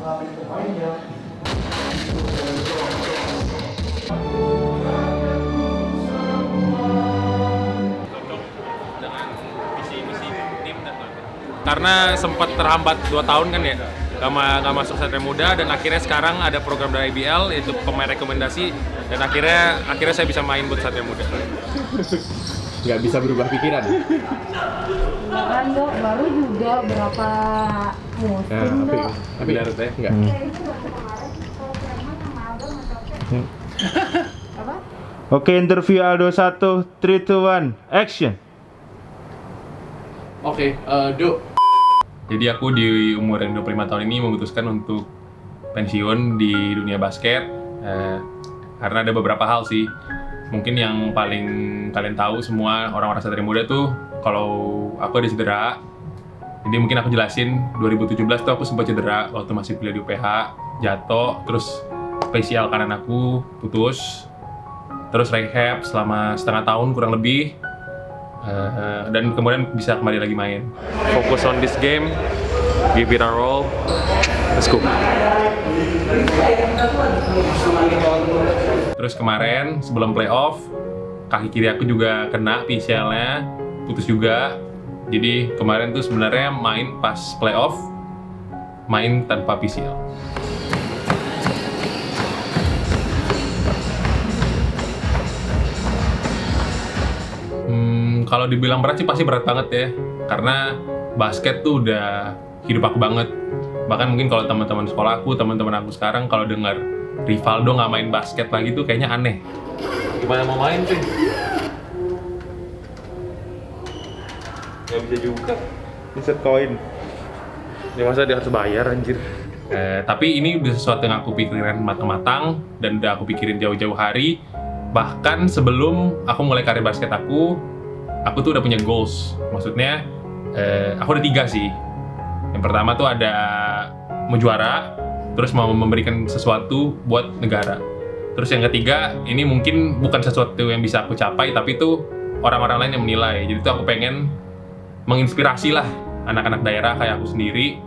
Karena sempat terhambat 2 tahun kan ya, nggak masuk Satria Muda, dan akhirnya sekarang ada program dari IBL yaitu pemain rekomendasi, dan akhirnya saya bisa main buat Satria Muda. Nggak bisa berubah pikiran. Kan dok, baru juga berapa musim dok. Tapi Larut ya? Enggak. Apa? Oke, interview Aldo 1, 3, 2, 1, action. Oke, Do. Jadi aku di umur yang 25 tahun ini memutuskan untuk pensiun di dunia basket karena ada beberapa hal sih. Mungkin yang paling kalian tahu semua orang-orang Satria Muda tuh kalau aku ada cedera. Jadi mungkin aku jelasin, 2017 tuh aku sempat cedera waktu masih kuliah di UPH, jatuh, terus spesial kanan aku putus, terus rehab selama setengah tahun kurang lebih. Dan kemudian bisa kembali lagi main. Focus on this game, give it a roll, let's go. Terus kemarin sebelum playoff, kaki kiri aku juga kena PCL-nya, putus juga. Jadi kemarin tuh sebenarnya main pas playoff, main tanpa PCL. Kalau dibilang berat sih pasti berat banget ya, karena basket tuh udah hidup aku banget. Bahkan mungkin kalau teman-teman sekolah aku, teman-teman aku sekarang kalau dengar Rivaldo nggak main basket lagi tuh kayaknya aneh. Gimana mau main sih? Nggak bisa juga. Insert koin. Ya masa dia harus bayar anjir. Tapi ini udah sesuatu yang aku pikirin matang-matang dan udah aku pikirin jauh-jauh hari. Bahkan sebelum aku mulai karir basket aku tuh udah punya goals. Maksudnya, aku ada 3 sih. Yang pertama tuh ada mau juara, terus mau memberikan sesuatu buat negara. Terus yang ketiga, ini mungkin bukan sesuatu yang bisa aku capai, tapi itu orang-orang lain yang menilai. Jadi tuh aku pengen menginspirasi lah anak-anak daerah kayak aku sendiri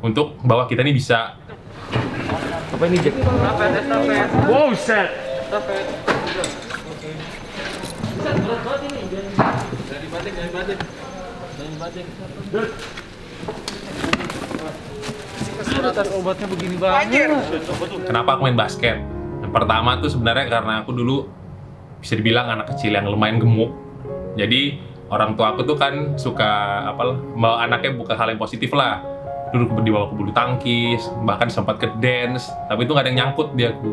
untuk bahwa kita ini bisa. Apa ini, Jack? Estafet. Wow, set! Estafet. Jangan batik. Obatnya begini banget. Kenapa aku main basket? Yang pertama tuh sebenarnya karena aku dulu bisa dibilang anak kecil yang lumayan gemuk. Jadi orang tua aku tuh kan suka anaknya bukan hal yang positif lah. Dulu dibawa ke bulu tangkis, bahkan sempat ke dance, tapi itu nggak ada yang nyangkut di aku.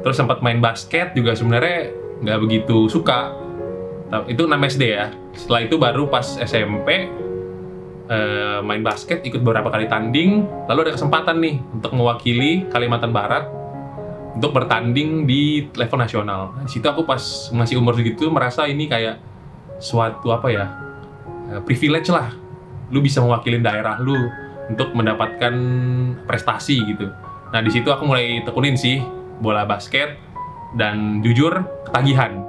Terus sempat main basket juga sebenarnya nggak begitu suka. Itu 6 SD ya. Setelah itu baru pas SMP main basket, ikut beberapa kali tanding, lalu ada kesempatan nih untuk mewakili Kalimantan Barat untuk bertanding di level nasional. Di situ aku pas masih umur segitu merasa ini kayak suatu privilege lah. Lu bisa mewakili daerah lu untuk mendapatkan prestasi gitu. Nah di situ aku mulai tekunin sih bola basket dan jujur ketagihan.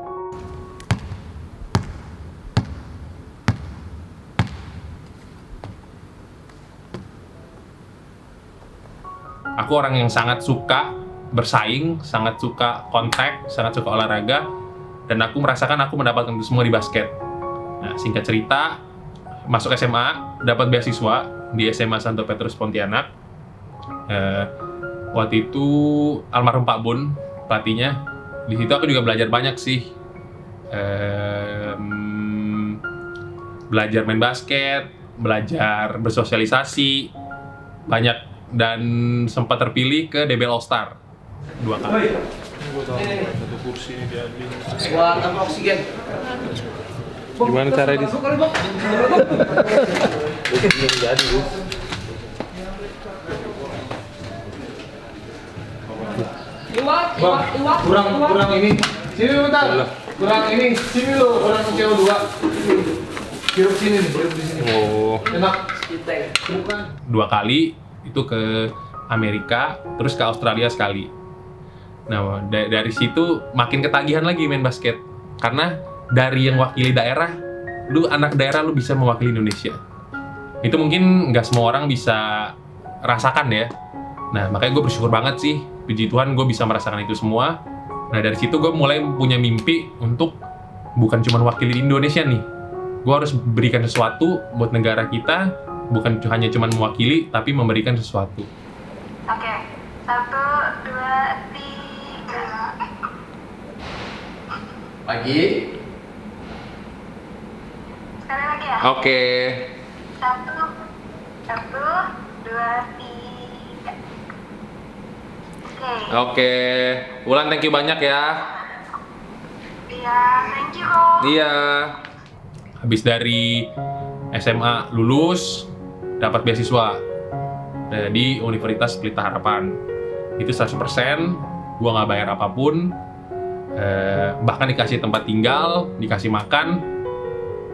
Aku orang yang sangat suka bersaing, sangat suka kontak, sangat suka olahraga, dan aku merasakan aku mendapatkan itu semua di basket. Nah, singkat cerita, masuk SMA, dapat beasiswa di SMA Santo Petrus Pontianak. Waktu itu almarhum Pak Bun, pelatihnya. Di situ aku juga belajar banyak sih. Belajar main basket, belajar bersosialisasi, banyak. Dan sempat terpilih ke DBL All Star 2 kali. Satu kursi diambil. Buat apa oksigen? Gimana cara di? Jadi, Kurang ini. Sini bentar. Kurang ini. Sini lo, kurang CO2. Sirup sini nih, sirup di sini. Oh. Enak. Bukan. 2 kali itu ke Amerika, terus ke Australia sekali. Nah, dari situ makin ketagihan lagi main basket. Karena dari yang wakili daerah, lu anak daerah lu bisa mewakili Indonesia. Itu mungkin nggak semua orang bisa rasakan ya. Nah, makanya gue bersyukur banget sih, puji Tuhan gue bisa merasakan itu semua. Nah, dari situ gue mulai punya mimpi untuk bukan cuma wakili Indonesia nih. Gue harus berikan sesuatu buat negara kita, bukan hanya cuma mewakili, tapi memberikan sesuatu. Oke, 1, 2, 3. Lagi. Sekali lagi ya. Oke. 1, 2, 3. Oke. Wulan, thank you banyak ya. Iya, thank you Om. Iya. Habis dari SMA lulus, dapat beasiswa di Universitas Pelita Harapan. Itu 100%, gua nggak bayar apapun, bahkan dikasih tempat tinggal, dikasih makan.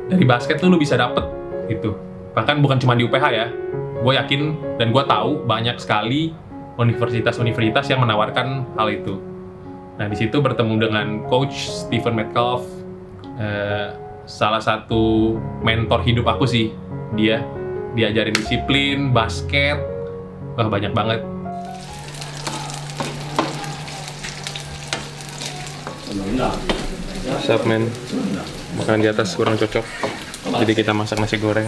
Dari basket tuh lu bisa dapet gitu. Bahkan bukan cuma di UPH ya. Gue yakin dan gue tahu banyak sekali universitas-universitas yang menawarkan hal itu. Nah, di situ bertemu dengan Coach Stephen Metcalf, salah satu mentor hidup aku sih. Dia diajarin disiplin, basket, wah banyak banget. Sup men, makanan di atas kurang cocok, jadi kita masak nasi goreng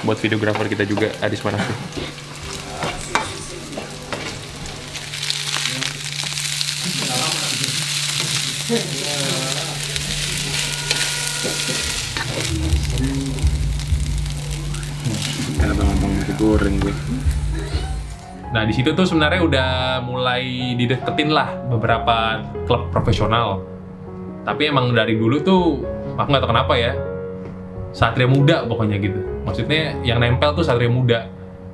buat videografer kita juga, Adis Manafi. Abang-abang nasi goreng gue. Nah, di situ tuh sebenarnya udah mulai dideketin lah beberapa klub profesional. Tapi emang dari dulu tuh aku nggak tahu kenapa ya, Satria Muda pokoknya gitu. Maksudnya yang nempel tuh Satria Muda.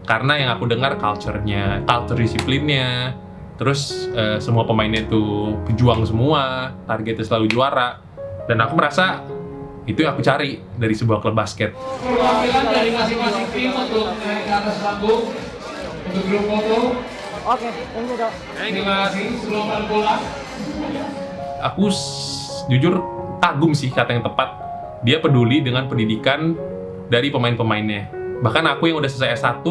Karena yang aku dengar culture-nya, culture disiplinnya, terus semua pemainnya tuh pejuang semua, targetnya selalu juara. Dan aku merasa itu yang aku cari dari sebuah klub basket. Perwakilan dari masing-masing tim untuk naik ke atas panggung untuk grup foto. Oke, thank you Dok. Terima kasih. Sebelum bola. Aku jujur kagum sih kata yang tepat. Dia peduli dengan pendidikan dari pemain-pemainnya. Bahkan aku yang udah selesai S1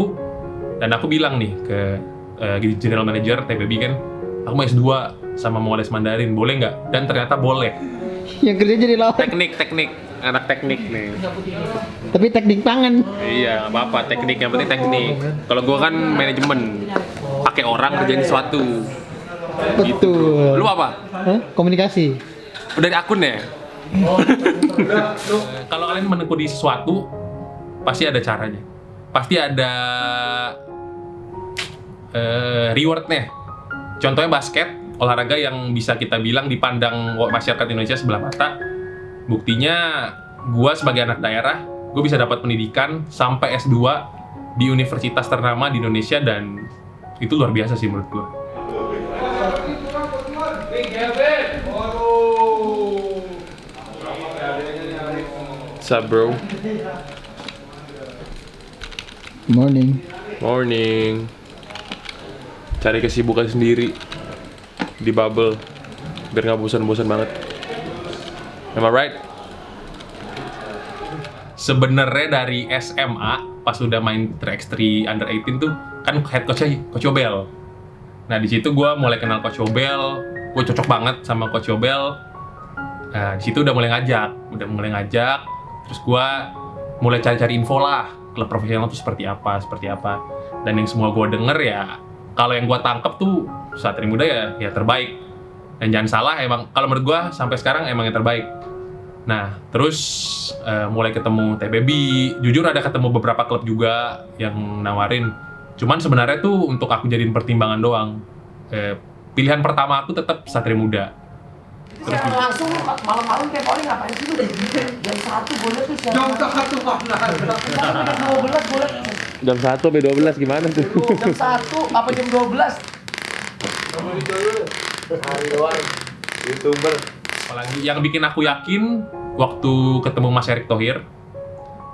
dan aku bilang nih ke general manager TPB kan, aku mau S2 sama mau les Mandarin, boleh nggak? Dan ternyata boleh. Yang kerja jadi lawan. Teknik, anak teknik nih. Tapi teknik tangan. Iya, nggak apa-apa, teknik, yang penting teknik. Kalau gua kan manajemen, pakai orang kerjain sesuatu. Betul. Lu apa? Hah? Komunikasi. Dari akun ya? Kalau kalian menekuni sesuatu, pasti ada caranya. Pasti ada rewardnya. Contohnya basket, olahraga yang bisa kita bilang dipandang masyarakat Indonesia sebelah mata. Buktinya, gue sebagai anak daerah, gue bisa dapat pendidikan sampai S2 di universitas ternama di Indonesia, dan itu luar biasa sih menurut gue. What's up, bro? Morning. Morning. Cari kesibukan sendiri di bubble biar nggak bosan-bosan banget. Am I right? Sebenarnya dari SMA pas udah main 3x3 under 18 tuh kan head coachnya Coach Yobel. Nah, di situ gue mulai kenal Coach Yobel, gue cocok banget sama Coach Yobel. Nah, di situ udah mulai ngajak, terus gue mulai cari-cari info lah, klub profesional tuh seperti apa. Dan yang semua gue denger ya, kalau yang gue tangkep tuh Satria Muda ya terbaik. Dan jangan salah, emang kalau menurut gue sampai sekarang emang yang terbaik. Nah, terus mulai ketemu TPB, jujur ada ketemu beberapa klub juga yang nawarin. Cuman sebenarnya tuh untuk aku jadiin pertimbangan doang. Pilihan pertama aku tetap Satria Muda. Terus langsung malam-malam tiap hari ngapain sih lu? Jam 1 boleh tuh siapa? Jam 1 mana? Jam 12 boleh. Jam 1 sampai 12 gimana tuh? Jam 1 apa jam 12? YouTuber. Apalagi yang bikin aku yakin waktu ketemu Mas Erick Thohir,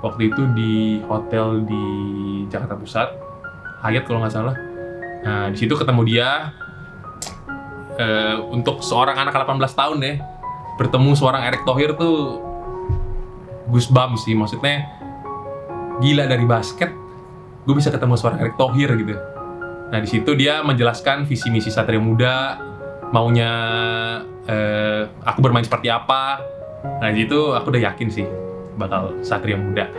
waktu itu di hotel di Jakarta Pusat, Hyatt kalau nggak salah. Nah, di situ ketemu dia. Untuk seorang anak 18 tahun ya, bertemu seorang Erick Thohir tuh goosebumps sih. Maksudnya gila, dari basket gue bisa ketemu seorang Erick Thohir gitu. Nah, di situ dia menjelaskan visi misi Satria Muda, maunya aku bermain seperti apa. Nah, di situ aku udah yakin sih bakal Satria Muda.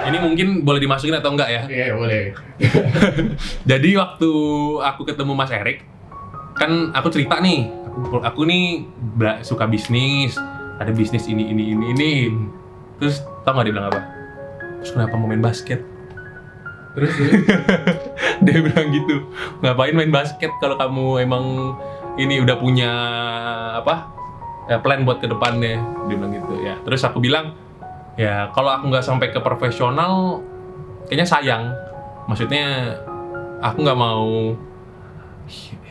Ini mungkin boleh dimasukin atau enggak ya? Iya, boleh. Jadi waktu aku ketemu Mas Erik, kan aku cerita nih, aku nih suka bisnis, ada bisnis ini. Terus tau nggak dia bilang apa? Terus kenapa mau main basket? Terus Dia bilang gitu, ngapain main basket kalau kamu emang ini udah punya plan buat ke depannya? Dia bilang gitu ya. Terus aku bilang, ya kalau aku nggak sampai ke profesional, kayaknya sayang. Maksudnya aku nggak mau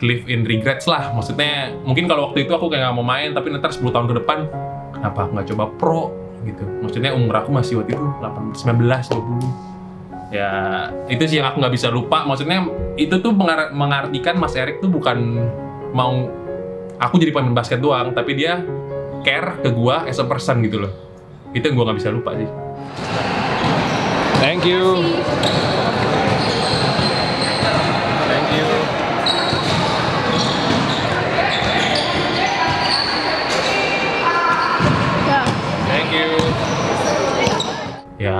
live in regrets lah. Maksudnya mungkin kalau waktu itu aku kayak nggak mau main, tapi nanti 10 tahun ke depan, kenapa aku nggak coba pro gitu? Maksudnya umur aku masih waktu itu 19, 20. Ya itu sih yang aku nggak bisa lupa. Maksudnya itu tuh mengartikan Mas Erik tuh bukan mau aku jadi pemain basket doang, tapi dia care ke gua as a person gitu loh. Itu yang gue gak bisa lupa sih. Thank you. Thank you. Thank you. Ya,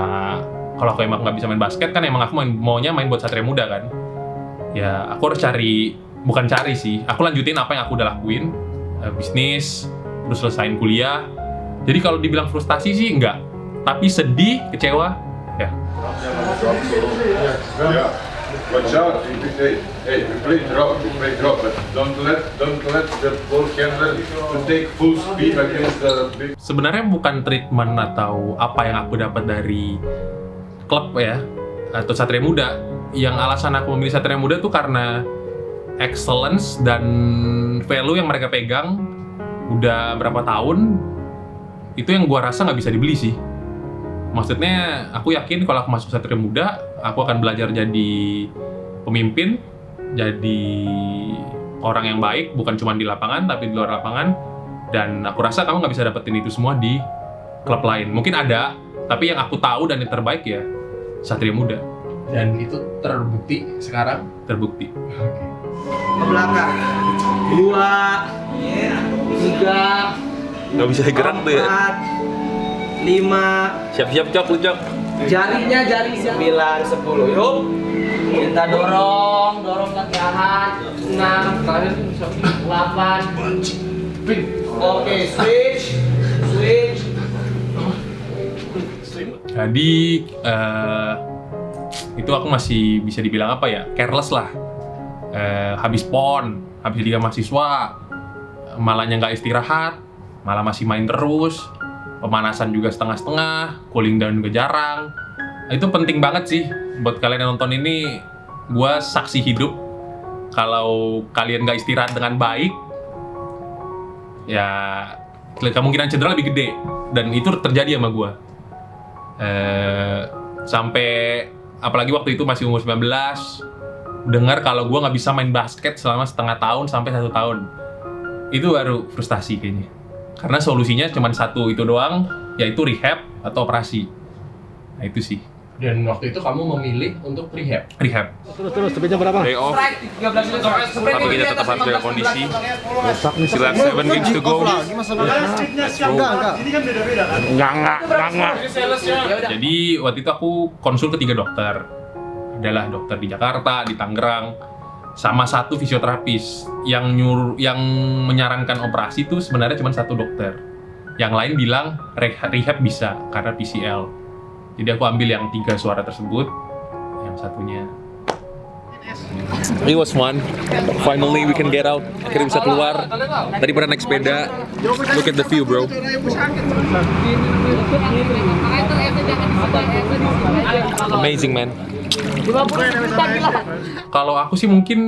kalau aku emang gak bisa main basket kan emang aku maunya main buat Satria Muda kan. Ya, aku harus bukan cari sih. Aku lanjutin apa yang aku udah lakuin, bisnis, terus selesain kuliah. Jadi kalau dibilang frustasi sih enggak, tapi sedih, kecewa, ya. Yeah. Watch out, hey, we play drop, but don't let the ball handler to take full speed against the big. Sebenarnya bukan treatment atau apa yang aku dapat dari klub ya, atau Satria Muda. Yang alasan aku memilih Satria Muda tuh karena excellence dan value yang mereka pegang udah berapa tahun. Itu yang gua rasa nggak bisa dibeli sih. Maksudnya aku yakin kalau aku masuk Satria Muda, aku akan belajar jadi pemimpin, jadi orang yang baik, bukan cuma di lapangan tapi di luar lapangan. Dan aku rasa kamu nggak bisa dapetin itu semua di klub lain. Mungkin ada, tapi yang aku tahu dan yang terbaik ya Satria Muda. dan itu terbukti sekarang. Terbukti. Ke belakang. 2, 3, Nggak bisa gerak tuh ya. 5. Siap-siap Cok, lu Cok. Jari 9, 10. Yuk. Kita dorong kaki kanan. 6, 8. Oke, switch. Jadi itu aku masih bisa dibilang apa ya, careless lah. Habis PON, habis Liga Mahasiswa, malahnya nggak istirahat, malah masih main terus. Pemanasan juga setengah-setengah, cooling down juga jarang. Itu penting banget sih buat kalian yang nonton ini. Gua saksi hidup kalau kalian nggak istirahat dengan baik, ya kemungkinan cedera lebih gede. Dan itu terjadi sama gua. Sampai apalagi waktu itu masih umur 19, dengar kalau gue nggak bisa main basket selama setengah tahun sampai 1 tahun, itu baru frustasi kayaknya. Karena solusinya cuma satu itu doang, yaitu rehab atau operasi. Nah itu sih. Dan waktu itu kamu memilih untuk rehab. Rehab. Terus jam berapa? Day off. Strike 13 menit. Tapi kita tetap harus jaga kondisi. Still have 7 games to go. Enggak. Jadi waktu itu aku konsul ke 3 dokter. Adalah dokter di Jakarta, di Tangerang, sama 1 fisioterapis. Yang menyarankan operasi itu sebenarnya cuma 1 dokter. Yang lain bilang rehab bisa karena PCL. Jadi aku ambil yang 3 suara tersebut, yang satunya. It was fun. Finally we can get out. Akhirnya bisa keluar. Tadi pernah naik sepeda. Look at the view, bro. Amazing, man. Kalau aku sih mungkin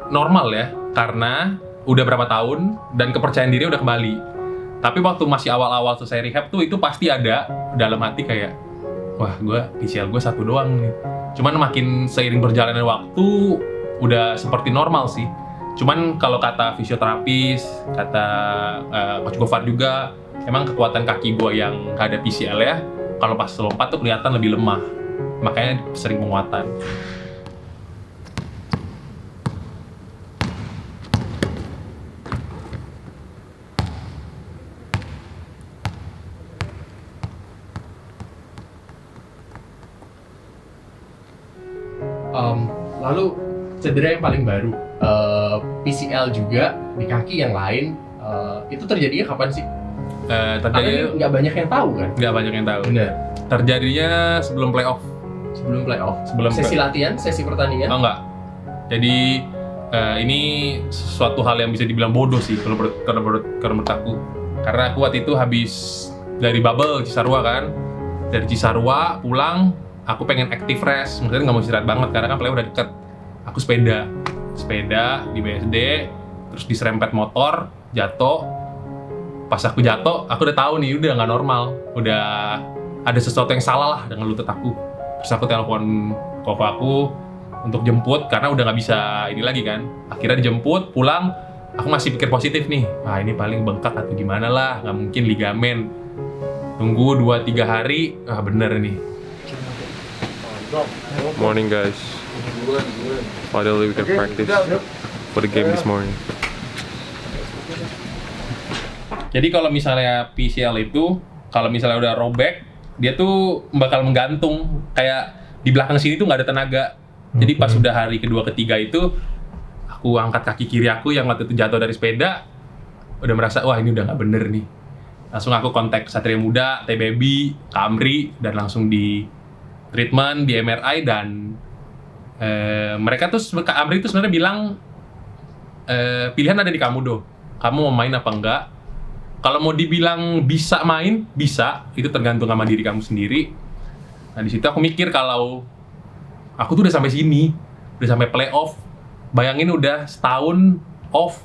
normal ya, karena udah berapa tahun dan kepercayaan diri udah kembali. Tapi waktu masih awal-awal selesai rehab tuh, itu pasti ada dalam hati kayak, wah PCL gue 1 doang nih. Cuman makin seiring berjalannya waktu, udah seperti normal sih. Cuman kalau kata fisioterapis, kata Coach Gofar juga, emang kekuatan kaki gue yang gak ada PCL ya, kalau pas lompat tuh kelihatan lebih lemah. Makanya sering penguatan. Lalu cedera yang paling baru, PCL juga di kaki yang lain, itu terjadinya kapan sih? Terjadi Nggak banyak yang tahu kan? nggak banyak yang tahu. Benar. Terjadinya sebelum playoff. Sebelum playoff. Sebelum Sesi latihan, sesi pertandingan. Oh enggak. Jadi ini suatu hal yang bisa dibilang bodoh sih kalau menurut aku. Karena aku waktu itu habis dari bubble Cisarua kan. Dari Cisarua pulang, aku pengen active rest. Maksudnya nggak mau istirahat banget karena kan play udah deket. Aku sepeda di BSD, terus diserempet motor, jatuh. Pas aku jatuh, aku udah tahu nih udah nggak normal. Udah ada sesuatu yang salah lah dengan lutut aku. Terus aku telepon koko aku untuk jemput karena udah nggak bisa ini lagi kan. Akhirnya dijemput, pulang, aku masih pikir positif nih. Ah ini paling bengkak atau gimana lah, nggak mungkin ligamen. Tunggu 2-3 hari, bener nih. Morning guys. Finally we can practice for the game this morning. Jadi kalau misalnya PCL itu, kalau misalnya udah robek, dia tuh bakal menggantung. Kayak di belakang sini tuh nggak ada tenaga. Jadi pas udah hari kedua ketiga itu, aku angkat kaki kiri aku yang waktu itu jatuh dari sepeda, udah merasa wah ini udah nggak bener nih. Langsung aku kontak Satria Muda, TBB, Kamri, dan langsung di treatment, di MRI, dan mereka tuh, Kamri tuh sebenarnya bilang pilihan ada di kamu doh. Kamu mau main apa enggak? Kalau mau dibilang bisa main, bisa. Itu tergantung sama diri kamu sendiri. Nah di situ aku mikir kalau aku tuh udah sampai sini, udah sampai playoff. Bayangin udah setahun off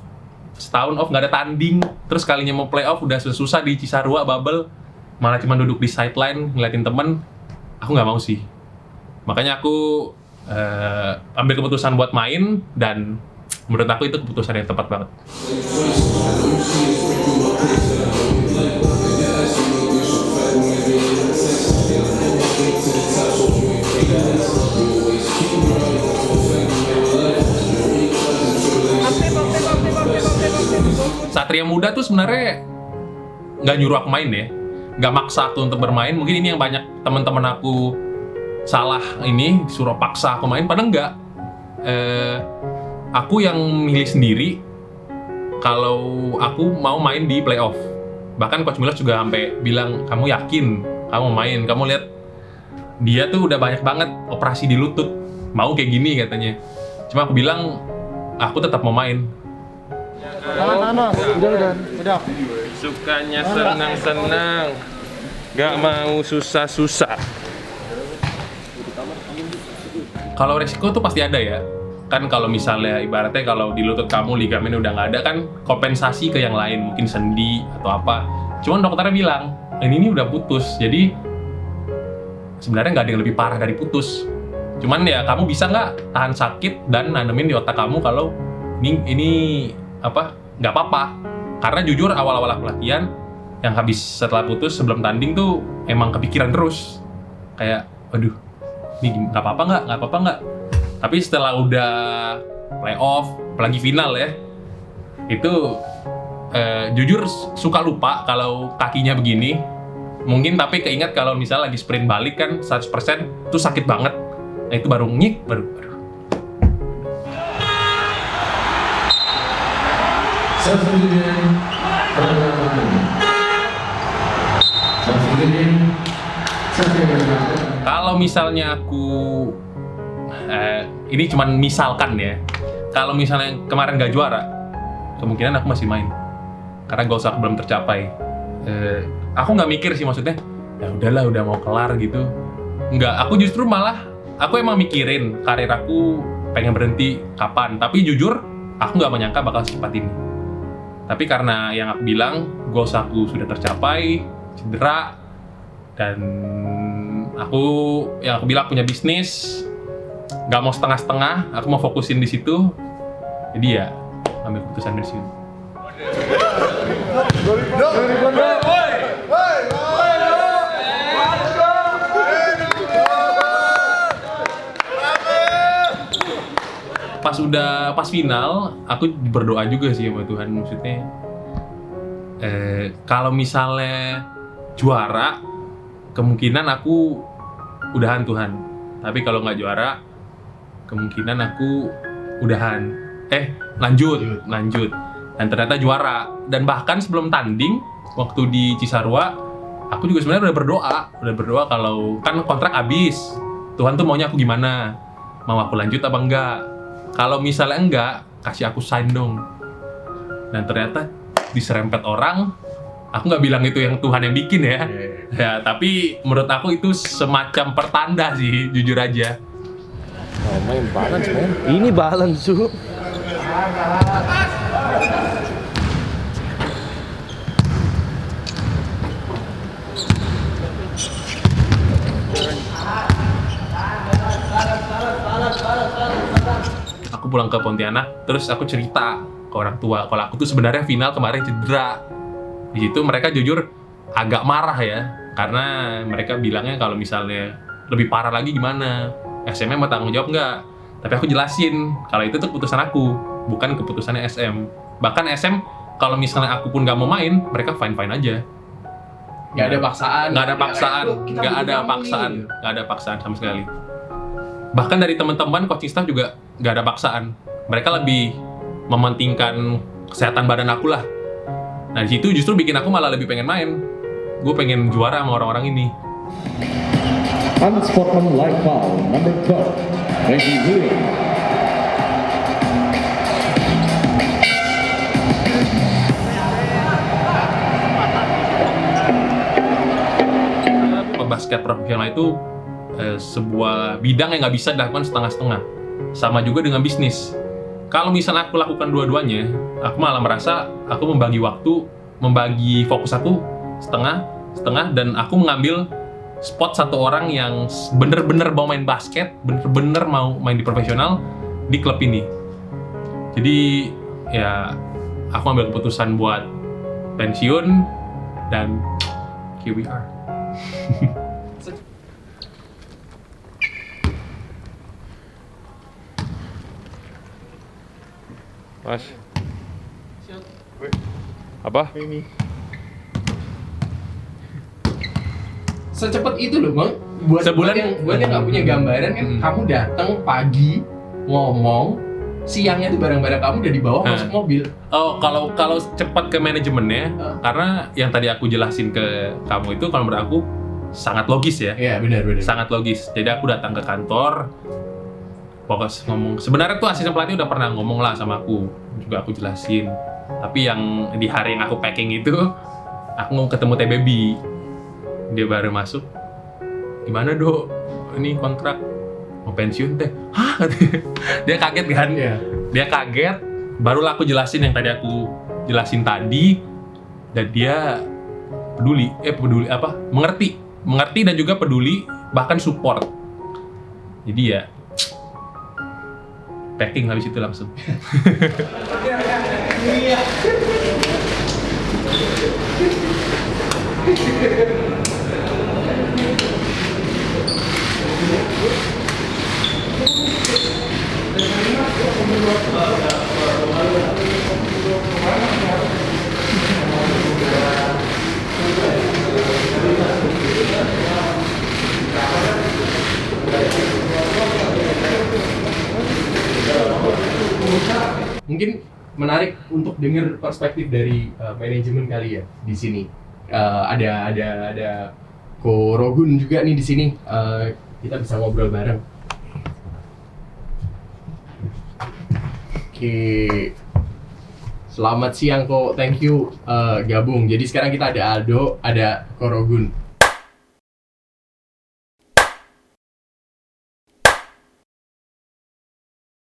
nggak ada tanding. Terus kalinya mau playoff udah susah di Cisarua bubble, malah cuma duduk di sideline ngeliatin temen. Aku nggak mau sih. Makanya aku ambil keputusan buat main, dan menurut aku itu keputusan yang tepat banget. Satria Muda tuh sebenarnya nggak nyuruh aku main ya, nggak maksa aku untuk bermain. Mungkin ini yang banyak teman-teman aku salah, ini suruh paksa aku main, padahal nggak. Aku yang milih sendiri kalau aku mau main di playoff. Bahkan Coach Milos juga sampai bilang, kamu yakin kamu main? Kamu lihat dia tuh udah banyak banget operasi di lutut, mau kayak gini katanya. Cuma aku bilang aku tetap mau main. Udah. Sukanya senang-senang, gak mau susah-susah. Kalau resiko tuh pasti ada ya. Kan kalau misalnya ibaratnya kalau di lutut kamu ligamen udah nggak ada, kan kompensasi ke yang lain, mungkin sendi atau apa. Cuman dokternya bilang ini udah putus, jadi sebenarnya nggak ada yang lebih parah dari putus. Cuman ya kamu bisa nggak tahan sakit dan nanemin di otak kamu kalau ini apa, nggak apa-apa. Karena jujur awal-awal aku latihan, yang habis setelah putus sebelum tanding tuh emang kepikiran terus, kayak aduh ini nggak apa-apa nggak. Tapi setelah udah playoff, apalagi final ya, itu jujur suka lupa kalau kakinya begini. Mungkin tapi keinget kalau misalnya lagi sprint balik kan 100% itu sakit banget. Nah itu baru nyik, baru. Kalau misalnya aku ini cuman misalkan ya, kalau misalnya kemarin gak juara, kemungkinan aku masih main karena goals aku belum tercapai. Aku nggak mikir sih, maksudnya ya udahlah udah mau kelar gitu, nggak. Aku justru malah aku emang mikirin karir aku pengen berhenti kapan, tapi jujur aku nggak menyangka bakal secepat ini. Tapi karena yang aku bilang goals aku sudah tercapai, cedera, dan yang aku bilang punya bisnis, nggak mau setengah-setengah, aku mau fokusin di situ. Jadi ya ambil keputusan pensiun. Pas final, aku berdoa juga sih sama Tuhan, maksudnya kalau misalnya juara, kemungkinan aku udahan Tuhan. Tapi kalau nggak juara, kemungkinan aku udahan. Lanjut. Dan ternyata juara. Dan bahkan sebelum tanding, waktu di Cisarua, aku juga sebenarnya udah berdoa kalau kan kontrak habis. Tuhan tuh maunya aku gimana? Mau aku lanjut apa enggak? Kalau misalnya enggak, kasih aku sign dong. Dan ternyata diserempet orang, aku nggak bilang itu yang Tuhan yang bikin ya. Ya, tapi menurut aku itu semacam pertanda sih, jujur aja. main balance, man. Ini balance, Su. Aku pulang ke Pontianak, terus aku cerita ke orang tua kalau aku tuh sebenarnya final kemarin cedera. Di situ mereka jujur agak marah ya, karena mereka bilangnya kalau misalnya lebih parah lagi gimana, SM mau tanggung jawab nggak? Tapi aku jelasin kalau itu tuh keputusan aku, bukan keputusannya SM. Bahkan SM kalau misalnya aku pun nggak mau main, mereka fine aja. Nggak ada paksaan. Nggak ada paksaan sama sekali. Bahkan dari teman-teman coaching staff juga nggak ada paksaan. Mereka lebih mementingkan kesehatan badan aku lah. Nah di situ justru bikin aku malah lebih pengen main. Gue pengen juara sama orang-orang ini. Unsportsmanlike foul number 12, Reggie Williams. Pembasket profesional itu sebuah bidang yang nggak bisa dilakukan setengah-setengah. Sama juga dengan bisnis. Kalau misalnya aku lakukan dua-duanya, aku malah merasa aku membagi waktu, membagi fokus aku setengah, dan aku mengambil spot satu orang yang bener-bener mau main basket, bener-bener mau main di profesional di klub ini. Jadi ya aku ambil keputusan buat pensiun dan here we are. Mas. Apa? Secepat itu loh, Bang. Buat Sebulan. buat yang nggak punya gambaran kan, kamu datang pagi ngomong, siangnya tuh barang-barang kamu udah dibawa masuk mobil. Oh, kalau cepat ke manajemennya, karena yang tadi aku jelasin ke kamu itu kalau menurut aku sangat logis ya. Iya, benar. Sangat logis. Jadi aku datang ke kantor, fokus ngomong. Sebenarnya tuh asisten pelatih udah pernah ngomong lah sama aku, juga aku jelasin. Tapi yang di hari yang aku packing itu, aku mau ketemu TBB. Dia baru masuk. Gimana, Dok? Ini kontrak mau pensiun teh. Hah? Dia kaget kan? Iya. Dia kaget. Barulah aku jelasin yang tadi aku jelasin tadi, dan dia peduli apa? Mengerti dan juga peduli, bahkan support. Jadi ya packing habis itu langsung. Mungkin menarik untuk dengar perspektif dari manajemen kali ya di sini. Ada Ko Rogun juga nih di sini. Kita bisa ngobrol bareng. Oke. Selamat siang Ko, thank you gabung. Jadi sekarang kita ada Aldo, ada Ko Rogun.